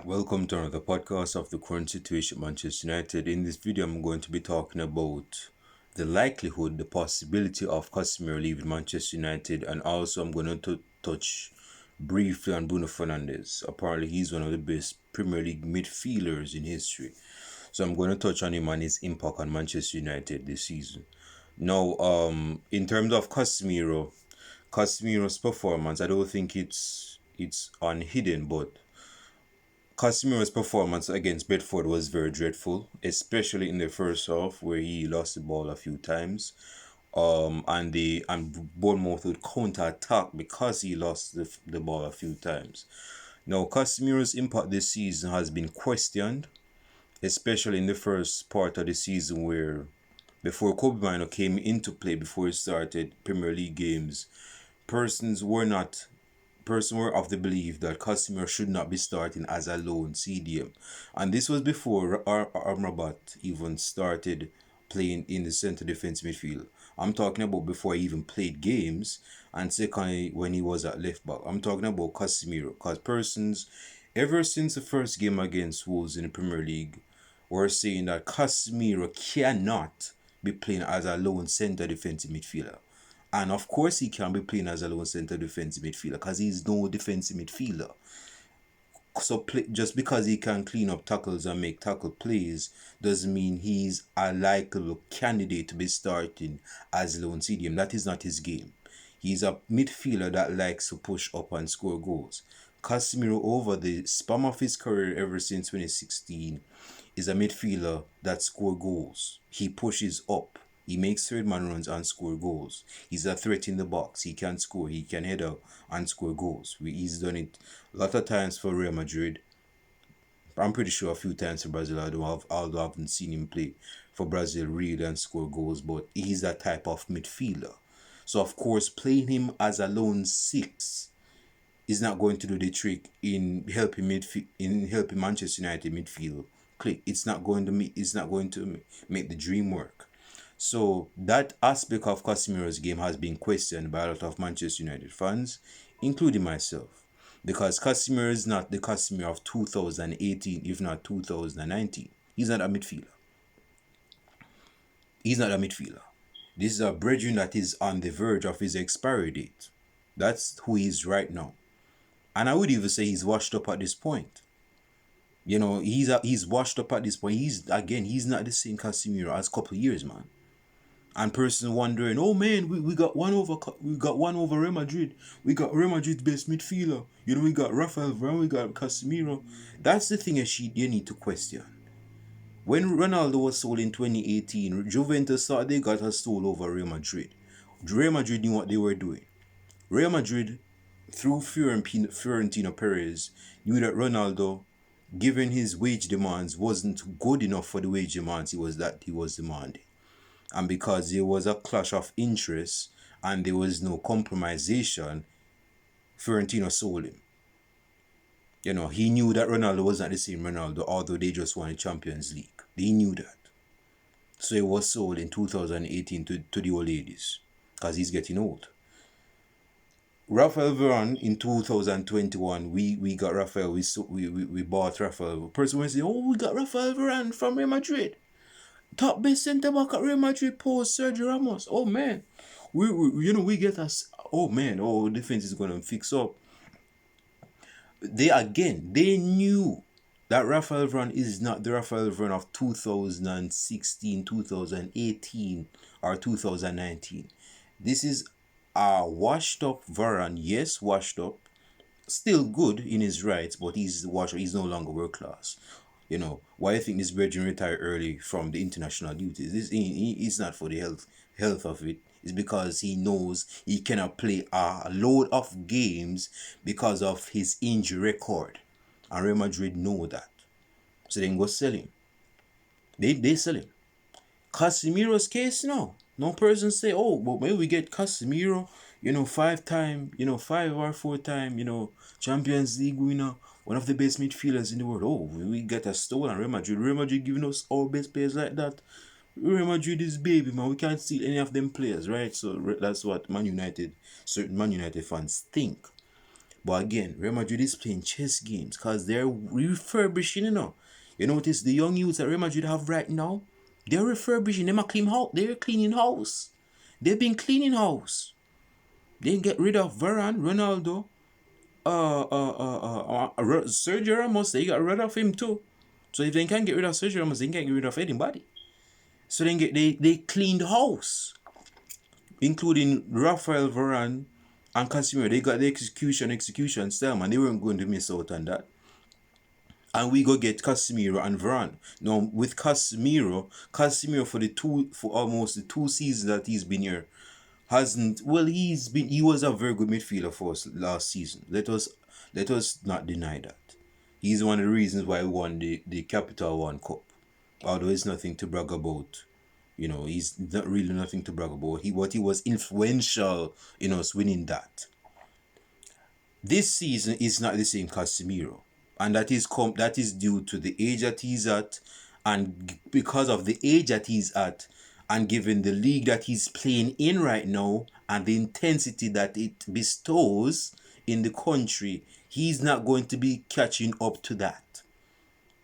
Welcome to another podcast of the current situation at Manchester United. In this video, I'm going to be talking about the likelihood, the possibility of Casemiro leaving Manchester United, and also I'm going to touch briefly on Bruno Fernandes. Apparently, he's one of the best Premier League midfielders in history. So I'm going to touch on him and his impact on Manchester United this season. Now, in terms of Casemiro's performance, I don't think it's unhidden, but Casemiro's performance against Bedford was very dreadful, especially in the first half where he lost the ball a few times. And Bournemouth would counter attack because he lost the ball a few times. Now, Casemiro's impact this season has been questioned, especially in the first part of the season where before Kobe Mino came into play before he started Premier League games, persons were not person were of the belief that Casemiro should not be starting as a lone CDM. And this was before Amrabat even started playing in the centre defence midfield. I'm talking about before he even played games, and secondly when he was at left back. I'm talking about Casemiro, because persons ever since the first game against Wolves in the Premier League were saying that Casemiro cannot be playing as a lone centre defensive midfielder. And of course, he can be playing as a lone centre defensive midfielder because he's no defensive midfielder. So just because he can clean up tackles and make tackle plays doesn't mean he's a likable candidate to be starting as lone CDM. That is not his game. He's a midfielder that likes to push up and score goals. Casemiro, over the span of his career ever since 2016, is a midfielder that scores goals. He pushes up. He makes third man runs and score goals. He's a threat in the box. He can score. He can head out and score goals. He's done it a lot of times for Real Madrid. I'm pretty sure a few times for Brazil, although I haven't seen him play for Brazil really and score goals, but he's that type of midfielder. So of course, playing him as a lone six is not going to do the trick in helping Manchester United midfield click. It's not going to make the dream work. So that aspect of Casemiro's game has been questioned by a lot of Manchester United fans, including myself, because Casemiro is not the Casemiro of 2018, if not 2019. He's not a midfielder. He's not a midfielder. This is a brethren that is on the verge of his expiry date. That's who he is right now. And I would even say he's washed up at this point. You know, he's washed up at this point. He's not the same Casemiro as a couple of years, man. And person wondering, oh man, we got one over Real Madrid. We got Real Madrid's best midfielder. You know, we got Rafael Varane, we got Casemiro. That's the thing you need to question. When Ronaldo was sold in 2018, Juventus thought they got a sold over Real Madrid. Real Madrid knew what they were doing. Real Madrid, through Florentino Perez, knew that Ronaldo, given his wage demands, wasn't good enough for the wage demands he was demanding. And because there was a clash of interests and there was no compromisation, Florentino sold him. You know, he knew that Ronaldo was not the same Ronaldo, although they just won the Champions League. They knew that. So he was sold in 2018 to the old ladies, because he's getting old. Rafael Varane in 2021, we got Rafael, we bought Rafael. Person was saying, oh, we got Rafael Varane from Real Madrid. Top best centre back at Real Madrid post Sergio Ramos. Oh man, we get us. Oh man, defense is gonna fix up. They knew that Rafael Varane is not the Rafael Varane of 2016, 2018, or 2019. This is a washed up Varane. Yes, washed up. Still good in his rights, but he's washed. He's no longer world class. You know, why I think this virgin retired early from the international duties. It's not for the health of it. It's because he knows he cannot play a load of games because of his injury record. And Real Madrid know that. So they can go sell him. They sell him. Casemiro's case now. No person say, oh, but maybe we get Casemiro, 5 or 4 time, Champions League winner, one of the best midfielders in the world. Oh, we get a stolen Real Madrid. Real Madrid giving us our best players like that. Real Madrid is baby, man. We can't steal any of them players, right? So that's what certain Man United fans think. But again, Real Madrid is playing chess games because they're refurbishing, you know. You notice the young youths that Real Madrid have right now, they're refurbishing. They're clean house. They're cleaning house. They've been cleaning house. They get rid of Varane, Ronaldo, Sergio Ramos. They got rid of him too. So if they can't get rid of Sergio Ramos, they can't get rid of anybody. So they cleaned house, including Rafael Varane and Casemiro. They got the execution style, man. They weren't going to miss out on that. And we go get Casemiro and Varane. Now with Casemiro for almost the 2 seasons that he's been here hasn't he was a very good midfielder for us last season. Let us not deny that. He's one of the reasons why we won the Capital One Cup. Although it's nothing to brag about. You know, he's not really nothing to brag about. He was influential in us winning that. This season is not the same Casemiro. And that is due to the age that he's at, and because of the age that he's at, and given the league that he's playing in right now and the intensity that it bestows in the country, he's not going to be catching up to that.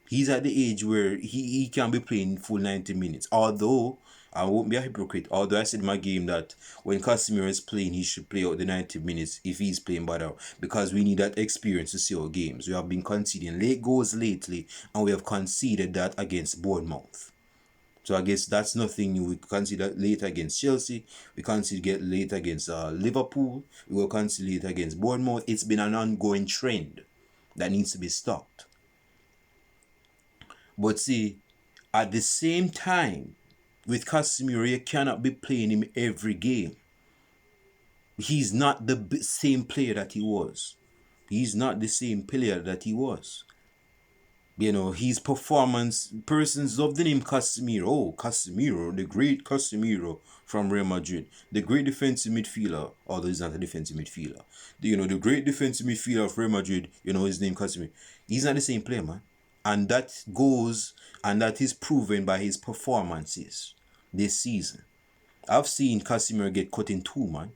He's at the age where he can be playing full 90 minutes. Although, I won't be a hypocrite, although I said in my game that when Casemiro is playing, he should play out the 90 minutes if he's playing better, because we need that experience to see our games. We have been conceding late goals lately, and we have conceded that against Bournemouth. So I guess that's nothing new. We concede late against Chelsea. We concede late against Liverpool. We will concede late against Bournemouth. It's been an ongoing trend that needs to be stopped. But see, at the same time, with Casemiro, you cannot be playing him every game. He's not the same player that he was. He's not the same player that he was. You know, his performance, persons love the name Casemiro. Oh, Casemiro, the great Casemiro from Real Madrid. The great defensive midfielder, although he's not a defensive midfielder. The great defensive midfielder of Real Madrid, his name Casemiro. He's not the same player, man. And that is proven by his performances this season. I've seen Casemiro get cut in two, man.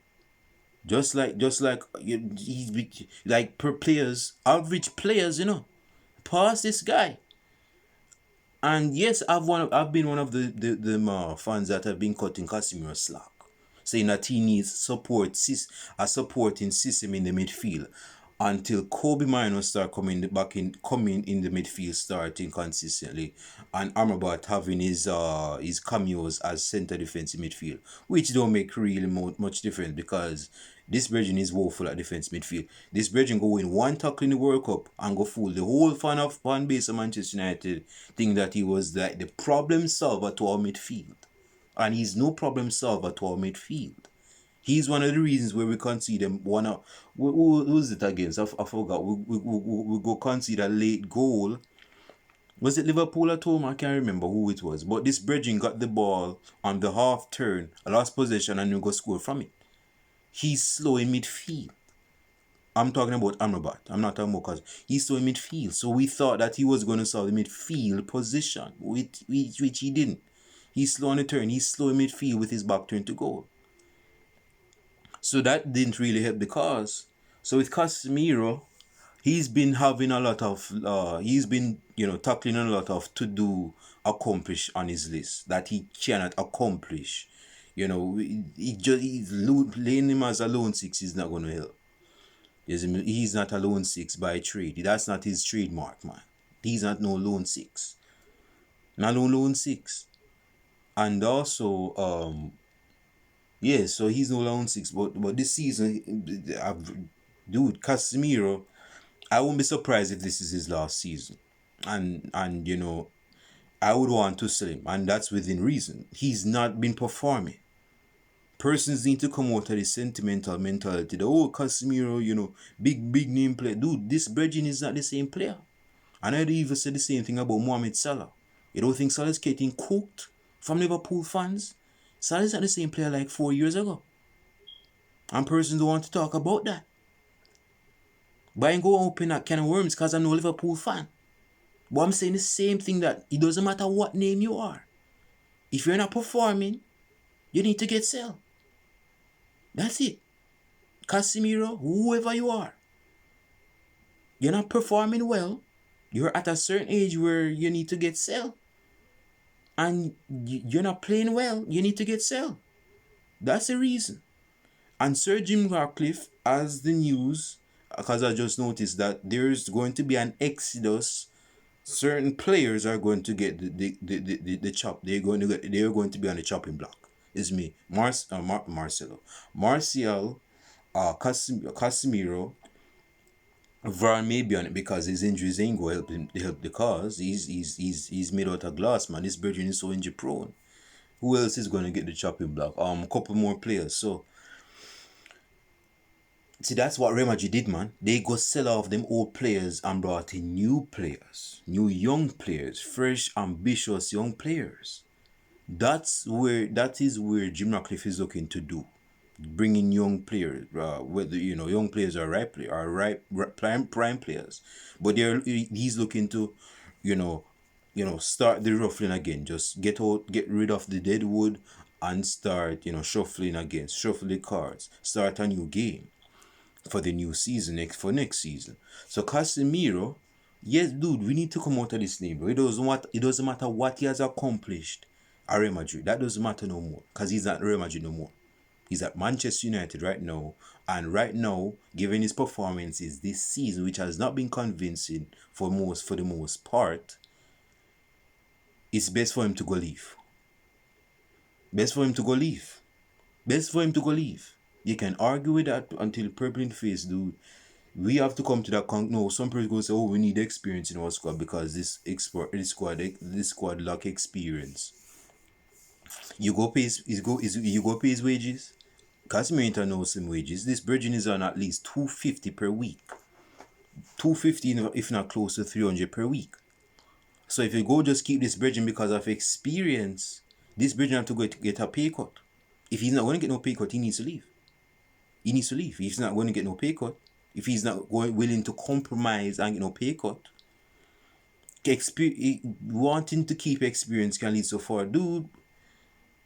Just like he's like per players, average players, past this guy. And yes, I've been one of the fans that have been cutting Casemiro slack, saying that he needs a supporting system in the midfield until Kobe Mino start coming in the midfield, starting consistently, and Amrabat having his cameos as center defensive midfield, which don't make really much difference, because this Bridging is woeful at defense midfield. This Bridging go win one tackle in the World Cup and go fool the whole fan base of Manchester United, think that he was like the problem solver to our midfield. And he's no problem solver to our midfield. He's one of the reasons where we concede them who was it against? I forgot. We go concede a late goal. Was it Liverpool at home? I can't remember who it was. But this Bridging got the ball on the half turn, a last possession, and we go score from it. He's slow in midfield. I'm talking about Amrabat. I'm not talking about because he's slow in midfield. So we thought that he was going to solve the midfield position, which he didn't. He's slow on the turn. He's slow in midfield with his back turn to goal. So that didn't really help the cause. So with Casemiro, he's been having a lot of, tackling a lot of accomplish on his list that he cannot accomplish. He's playing him as a lone six is not going to help. He's not a lone six by trade. That's not his trademark, man. He's not no lone six. Not no lone six. And also, so he's no lone six. But this season, Casemiro, I won't be surprised if this is his last season. And I would want to sell him. And that's within reason. He's not been performing. Persons need to come out of the sentimental mentality. Casemiro, big name player. Dude, this Bridging is not the same player. And I'd even say the same thing about Mohamed Salah. You don't think Salah's getting cooked from Liverpool fans? Salah's not the same player like 4 years ago. And persons don't want to talk about that. But I ain't go open that can of worms because I'm no Liverpool fan. But I'm saying the same thing, that it doesn't matter what name you are. If you're not performing, you need to get sell. That's it. Casemiro, whoever you are. You're not performing well. You're at a certain age where you need to get sell. And you're not playing well. You need to get sell. That's the reason. And Sir Jim Ratcliffe, as the news, because I just noticed that there's going to be an exodus. Certain players are going to get the chop. They're going to be on the chopping block. It's me, Marcelo, Martial, Casemiro. Varane may be on it because his injuries ain't going to help him help the cause. He's made out of glass, man. This Virgin is so injury prone. Who else is going to get the chopping block? A couple more players. So see, that's what Real Madrid did, man. They go sell off them old players and brought in new players, new young players, fresh, ambitious young players. That is where Jim Ratcliffe is looking to do, bringing young players. Whether young players are prime players, but he's looking to, you know, start the ruffling again. Just get rid of the dead wood and start shuffling again, shuffle the cards, start a new game for the new season next season. So Casemiro, yes, dude, we need to come out of this name, bro. It doesn't matter what he has accomplished at Real Madrid. That doesn't matter no more. Because he's not Real Madrid no more. He's at Manchester United right now. And right now, given his performances this season, which has not been convincing for the most part, it's best for him to go leave. Best for him to go leave. Best for him to go leave. You can argue with that until purple in face, dude. We have to come to that no. Some people go say, "Oh, we need experience in our squad because this squad lack experience." You go pay his wages. Casemiro knows some wages. This Virgin is on at least 250 per week. 250 if not close to 300 per week. So if you go just keep this Virgin because of experience, this Virgin have to go to get a pay cut. If he's not going to get no pay cut, he needs to leave. He needs to leave. If he's not going to get no pay cut, if he's not willing to compromise and get no pay cut, wanting to keep experience can lead so far, dude.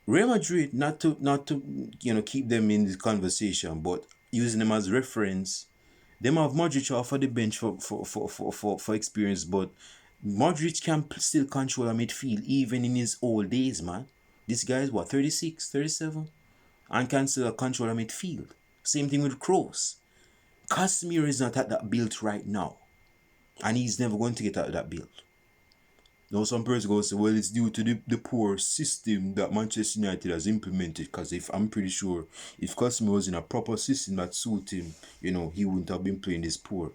Real Madrid, not to keep them in the conversation, but using them as reference, them have Modric off of the bench for experience, but Modric can still control a midfield even in his old days, man. This guy is what, 36, 37, and can still control a midfield. Same thing with Kroos. Casemiro is not at that build right now, and he's never going to get out of that build. Now some person go say, well, it's due to the poor system that Manchester United has implemented. Because I'm pretty sure if Casemiro was in a proper system that suit him, he wouldn't have been playing this poor.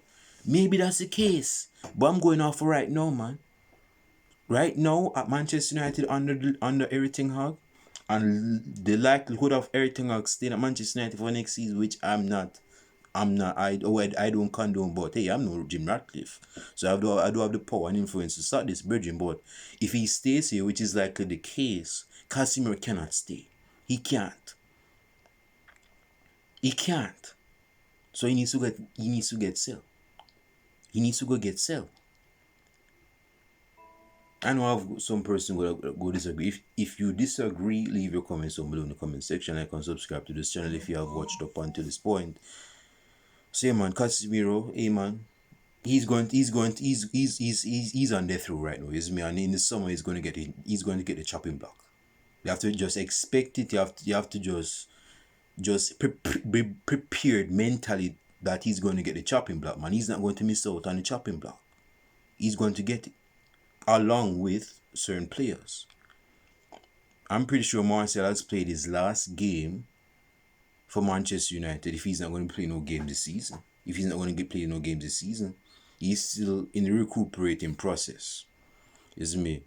Maybe that's the case, but I'm going off for right now, man. Right now at Manchester United under Eric Ten Hag, and the likelihood of Eric Ten Hag staying at Manchester United for next season, which I don't condone, but hey, I'm no Jim Ratcliffe, so I do have the power and influence to start this bridging. But if he stays here, which is likely the case, Casemiro cannot stay. He can't. So he needs to get sell. He needs to go get sell. I know I've some person go disagree. If you disagree, leave your comments down below in the comment section. Like and subscribe to this channel if you have watched up until this point. Say, man, Casemiro, hey man, he's on death row right now, isn't me? And in the summer he's going to get the chopping block. You have to just expect it. You have to just be prepared mentally that he's going to get the chopping block, man. He's not going to miss out on the chopping block. He's going to get it, along with certain players. I'm pretty sure Martial has played his last game for Manchester United if he's not going to play no game this season. If he's not going to play no games this season, he's still in the recuperating process. Isn't me?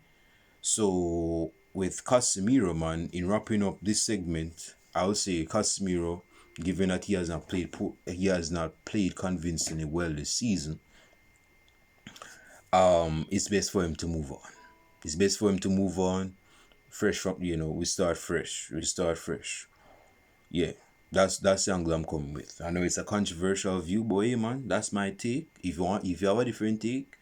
So with Casemiro, man, in wrapping up this segment, I would say Casemiro, given that he has not played convincingly well this season, it's best for him to move on. It's best for him to move on. Fresh from we start fresh. Yeah. That's the angle I'm coming with. I know it's a controversial view, but hey man, that's my take. If you have a different take,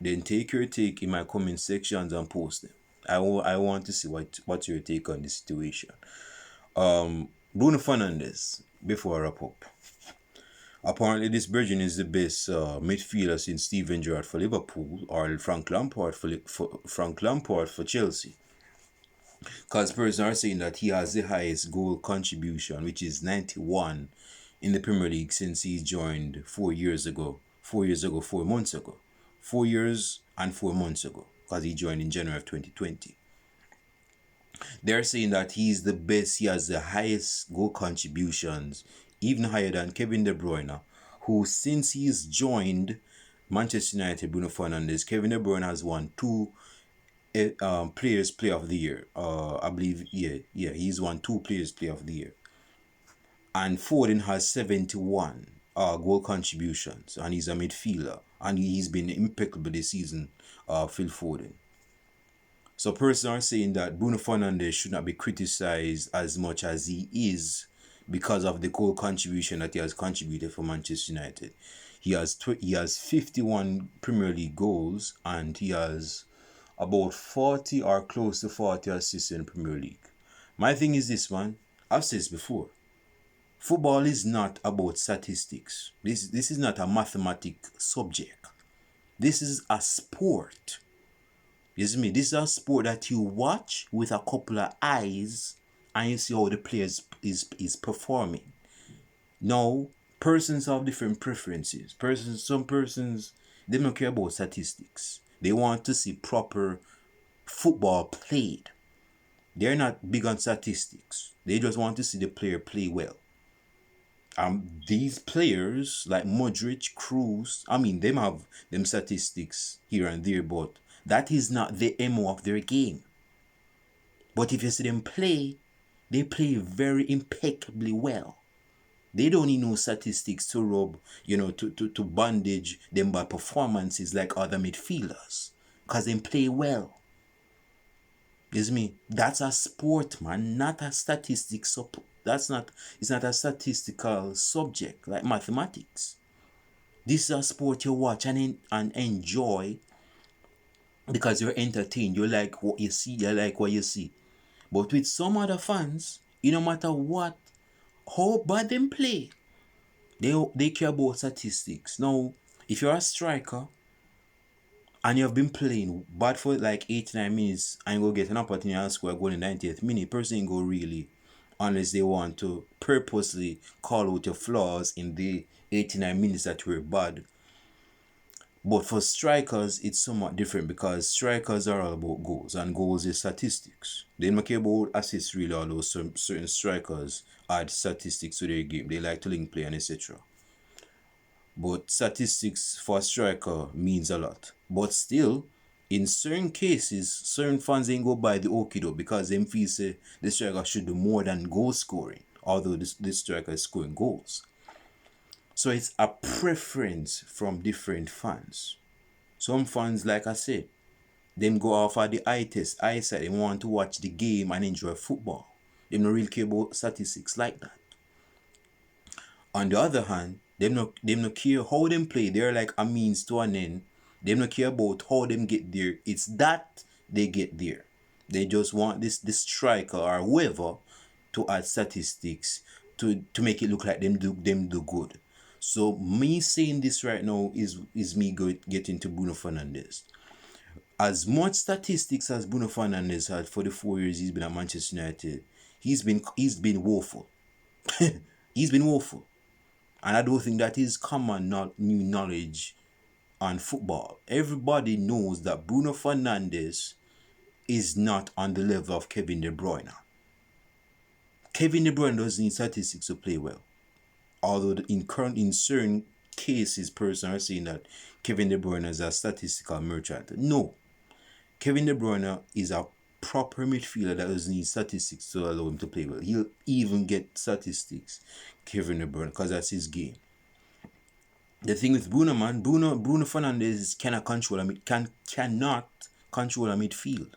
then take your take in my comment sections and post them. I want to see what's your take on this situation. Bruno Fernandes, before I wrap up. Apparently, this Virgin is the best midfielder since Steven Gerrard for Liverpool or Frank Lampard for Chelsea. Because persons are saying that he has the highest goal contribution, which is 91 in the Premier League since he joined 4 years ago. 4 years ago, 4 months ago. 4 years and 4 months ago, because he joined in January of 2020. They're saying that he's the best, he has the highest goal contributions, even higher than Kevin De Bruyne, who since he's joined Manchester United, Bruno Fernandes, Kevin De Bruyne has won two Players Play of the Year. I believe, he's won two Players Play of the Year. And Foden has 71 goal contributions, and he's a midfielder, and he's been impeccable this season, Phil Foden. So persons are saying that Bruno Fernandes should not be criticized as much as he is because of the goal contribution that he has contributed for Manchester United. He has 51 Premier League goals, and he has about 40 or close to 40 assists in the Premier League. My thing is this, man. I've said this before. Football is not about statistics. This is not a mathematic subject. This is a sport. You see me? This is a sport that you watch with a couple of eyes and you see how the player is performing. Now, persons have different preferences. Some persons, they don't care about statistics. They want to see proper football played. They're not big on statistics. They just want to see the player play well. These players like Modric, Cruz, I mean, them have them statistics here and there, but that is not the MO of their game. But if you see them play, they play very impeccably well. They don't need no statistics to rub, to bandage them by performances like other midfielders. Because they play well. You see me? That's a sport, man, not a statistics. It's not a statistical subject like mathematics. This is a sport you watch and enjoy because you're entertained. You like what you see, you like what you see. But with some other fans, no matter what, how bad them play, they care about statistics. Now, if you're a striker and you've been playing bad for like 89 minutes and you go get an opportunity and score a goal in the 90th minute, person ain't go really, unless they want to purposely call out your flaws in the 89 minutes that were bad. But for strikers, it's somewhat different because strikers are all about goals, and goals is statistics. They don't care about assists really, although certain strikers add statistics to their game. They like to link play and etc. But statistics for a striker means a lot. But still, in certain cases, certain fans ain't go by the okie because them feel say the striker should do more than goal scoring, although this striker is scoring goals. So it's a preference from different fans. Some fans, like I said, them go off at the eye test, eyesight. They want to watch the game and enjoy football. They don't really care about statistics like that. On the other hand, them no care how them play. They're like a means to an end. Them no care about how them get there. It's that they get there. They just want this striker or whoever to add statistics to make it look like them do good. So me saying this right now is me getting to Bruno Fernandes. As much statistics as Bruno Fernandes had for the 4 years he's been at Manchester United, he's been woeful. He's been woeful. And I don't think that is common new knowledge on football. Everybody knows that Bruno Fernandes is not on the level of Kevin De Bruyne. Kevin De Bruyne doesn't need statistics to play well. Although in certain cases, persons are saying that Kevin De Bruyne is a statistical merchant. No. Kevin De Bruyne is a proper midfielder that doesn't need statistics to allow him to play well. He'll even get statistics, Kevin De Bruyne, because that's his game. The thing with Bruno, man, Bruno Fernandes cannot control a midfield.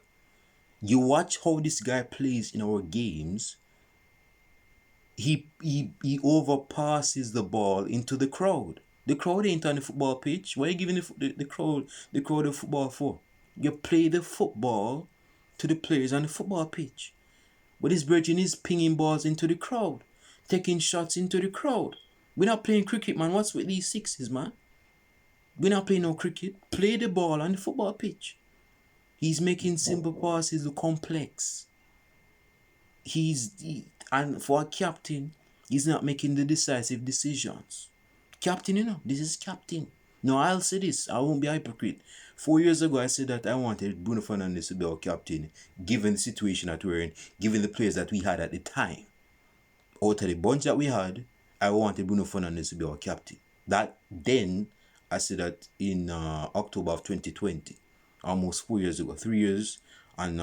You watch how this guy plays in our games. He overpasses the ball into the crowd. The crowd ain't on the football pitch. What are you giving the crowd the football for? You play the football to the players on the football pitch. But this virgin is pinging balls into the crowd, taking shots into the crowd. We're not playing cricket, man. What's with these sixes, man? We're not playing no cricket. Play the ball on the football pitch. He's making simple passes look complex. And for a captain, he's not making the decisive decisions. Captain, this is captain. No, I'll say this. I won't be a hypocrite. 4 years ago, I said that I wanted Bruno Fernandes to be our captain, given the situation that we're in, given the players that we had at the time. Out of the bunch that we had, I wanted Bruno Fernandes to be our captain. That then, I said that in October of 2020, almost 4 years ago, 3 years and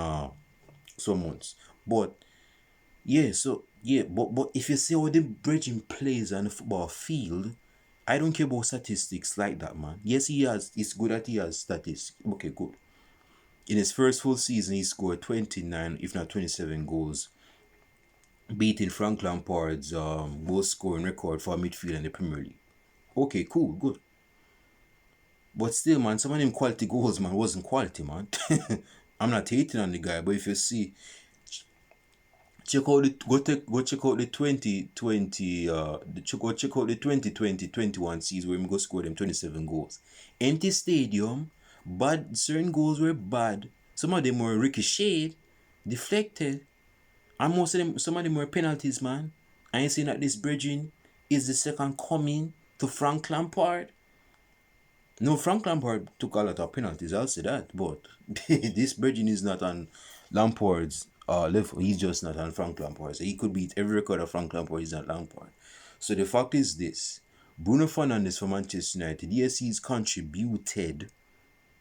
some months. But yeah, but if you see how the bridging plays on the football field, I don't care about statistics like that, man. Yes, it's good that he has statistics. Okay, good. In his first full season, he scored 29, if not 27 goals, beating Frank Lampard's goal scoring record for midfield in the Premier League. Okay, cool, good. But still, man, some of them quality goals, man, wasn't quality, man. I'm not hating on the guy, but if you see, go check out the 2020 check out the 2020-21 season where we go score them 27 goals. Empty stadium, bad, certain goals were bad. Some of them were ricocheted, deflected, and most of them, some of them were penalties, man. I ain't saying that this bridging is the second coming to Frank Lampard. No, Frank Lampard took a lot of penalties, I'll say that, but this bridging is not on Lampard's level. He's just not on Frank Lampard. So he could beat every record of Frank Lampard, he's not Lampard. So the fact is this: Bruno Fernandes for Manchester United, yes, he's contributed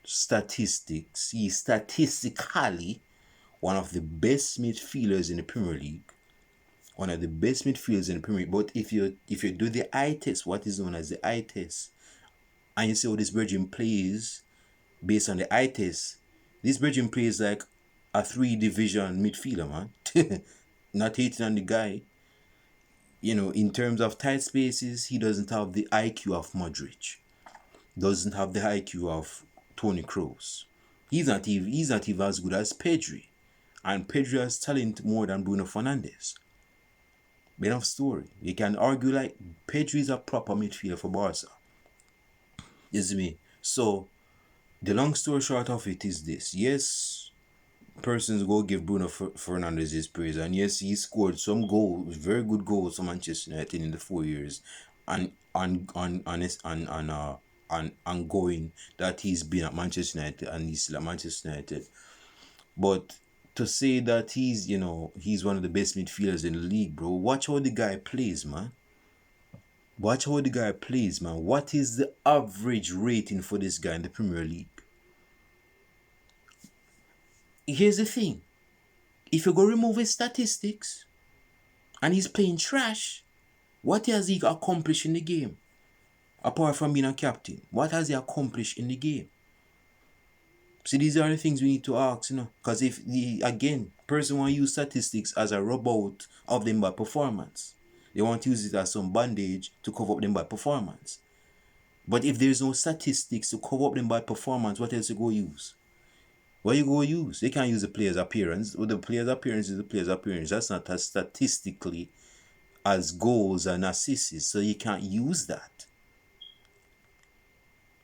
statistics. He's statistically one of the best midfielders in the Premier League. One of the best midfielders in the Premier League. But if you do the eye test, what is known as the eye test, and you see how this Virgin plays based on the eye test, this Virgin plays like a 3 division midfielder, man. Not hating on the guy. In terms of tight spaces, he doesn't have the IQ of Modric. Doesn't have the IQ of Toni Kroos. He's not even as good as Pedri. And Pedri has talent more than Bruno Fernandes. Enough story. You can argue like Pedri is a proper midfielder for Barca. You see me? So, the long story short of it is this. Yes, persons go give Bruno Fernandes his praise. And yes, he scored some goals, very good goals for Manchester United in the 4 years. And ongoing that he's been at Manchester United and he's still at Manchester United. But to say that he's one of the best midfielders in the league, bro, watch how the guy plays, man. Watch how the guy plays, man. What is the average rating for this guy in the Premier League? Here's the thing. If you go remove his statistics and he's playing trash, what has he accomplished in the game? Apart from being a captain, what has he accomplished in the game? See, these are the things we need to ask, Because if, person want to use statistics as a rub out of them bad performance. They want to use it as some bandage to cover up them bad performance. But if there's no statistics to cover up them bad performance, what else you go use? What you go use? They can't use the player's appearance. Well, the player's appearance is the player's appearance. That's not as statistically as goals and assists. So you can't use that.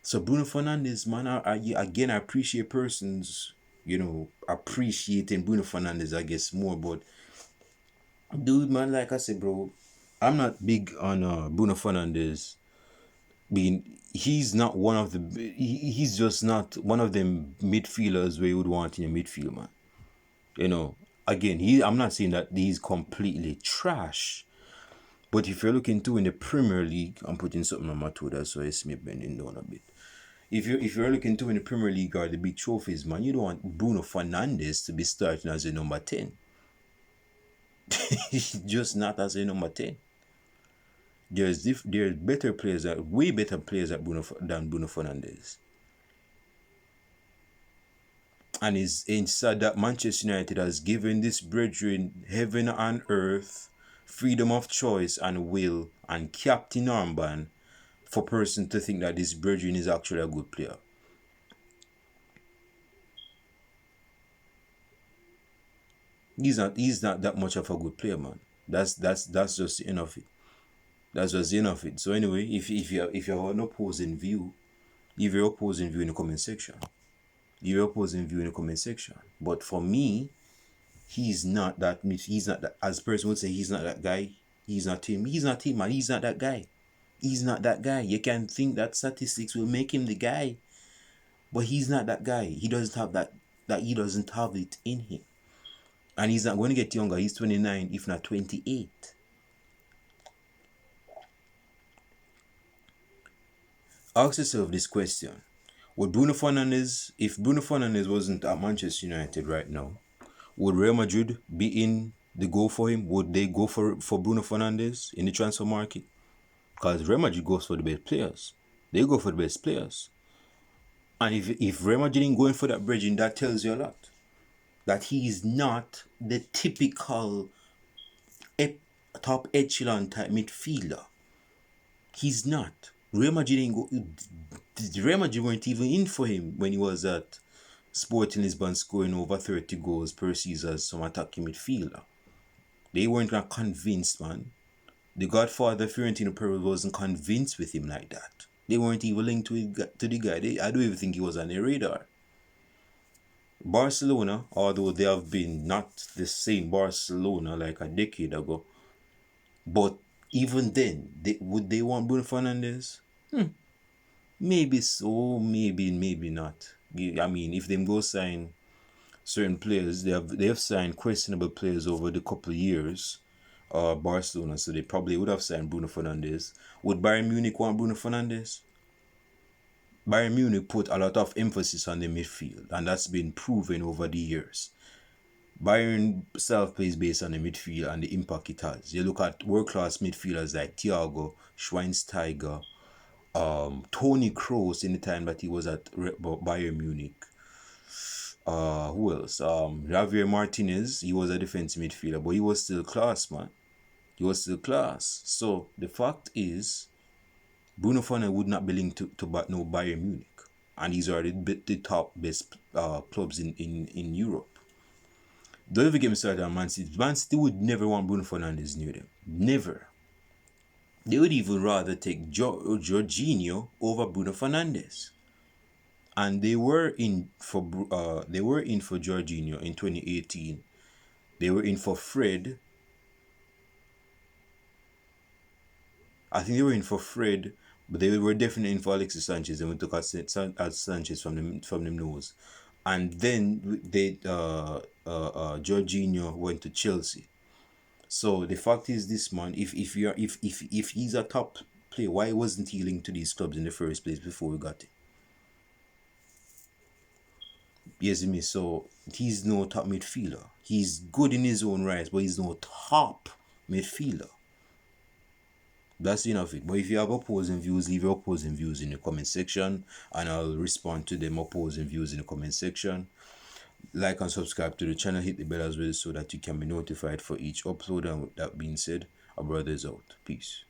So Bruno Fernandes, man, I appreciate persons, appreciating Bruno Fernandes, I guess, more. But, dude, man, like I said, bro, I'm not big on Bruno Fernandes he's not one of the, he's just not one of them midfielders where you would want in a midfield, man. Again, I'm not saying that he's completely trash. But if you're looking to in the Premier League, I'm putting something on my toe, that's why it's me bending down a bit. If you're looking to in the Premier League or the big trophies, man, you don't want Bruno Fernandes to be starting as a number 10. Just not as a number 10. There's better players, way better players than Bruno Fernandes. And it's inside that Manchester United has given this brethren heaven and earth, freedom of choice and will, and captain armband for person to think that this brethren is actually a good player. He's not that much of a good player, man. That's just enough. That's just the end of it. So anyway, if you have an opposing view, leave your opposing view in the comment section. Leave your opposing view in the comment section. But for me, he's not that. He's not that. As a person would say, he's not that guy. He's not him. He's not him, man. He's not that guy. He's not that guy. You can think that statistics will make him the guy, but he's not that guy. He doesn't have that. That he doesn't have it in him, and he's not going to get younger. He's 29, if not 28. Ask yourself this question: would Bruno Fernandes, if Bruno Fernandes wasn't at Manchester United right now, would Real Madrid be in the go for him? Would they go for Bruno Fernandes in the transfer market? Because Real Madrid goes for the best players. They go for the best players. And if Real Madrid ain't going for that bridging, that tells you a lot. That he is not the typical top echelon type midfielder. He's not. Real Madrid ain't go. Real Madrid weren't even in for him when he was at Sporting Lisbon scoring over 30 goals per season as some attacking midfielder. They weren't convinced, man. The Godfather Fiorentino Perez wasn't convinced with him like that. They weren't even linked to the guy. I don't even think he was on their radar. Barcelona, although they have been not the same Barcelona like a decade ago, but even then, would they want Bruno Fernandes? Maybe so, maybe not. I mean, if them go sign certain players, they have signed questionable players over the couple of years. Barcelona, so they probably would have signed Bruno Fernandes. Would Bayern Munich want Bruno Fernandes? Bayern Munich put a lot of emphasis on the midfield, and that's been proven over the years. Bayern self plays based on the midfield and the impact it has. You look at world class midfielders like Thiago, Schweinsteiger, Toni Kroos in the time that he was at Bayern Munich. Who else? Javier Martinez, he was a defensive midfielder, but he was still class, man. He was still class. So the fact is, Bruno Fernandes would not be linked to no Bayern Munich. And these are the top best clubs in Europe. Don't ever get me started on Man City. Man City would never want Bruno Fernandes near them. Never. They would even rather take Jorginho over Bruno Fernandes. And they were in for Jorginho in 2018. They were in for Fred. I think they were in for Fred, but they were definitely in for Alexis Sanchez, and we took out Sanchez from them nose. And then Jorginho went to Chelsea. So the fact is this, man, if he's a top player, why wasn't he linked to these clubs in the first place before we got it? Yes, me. So he's no top midfielder. He's good in his own right, but he's no top midfielder. That's enough of it. But if you have opposing views, leave your opposing views in the comment section, and I'll respond to them opposing views in the comment section. Like and subscribe to the channel, hit the bell as well so that you can be notified for each upload. And with that being said, our brother is out. Peace.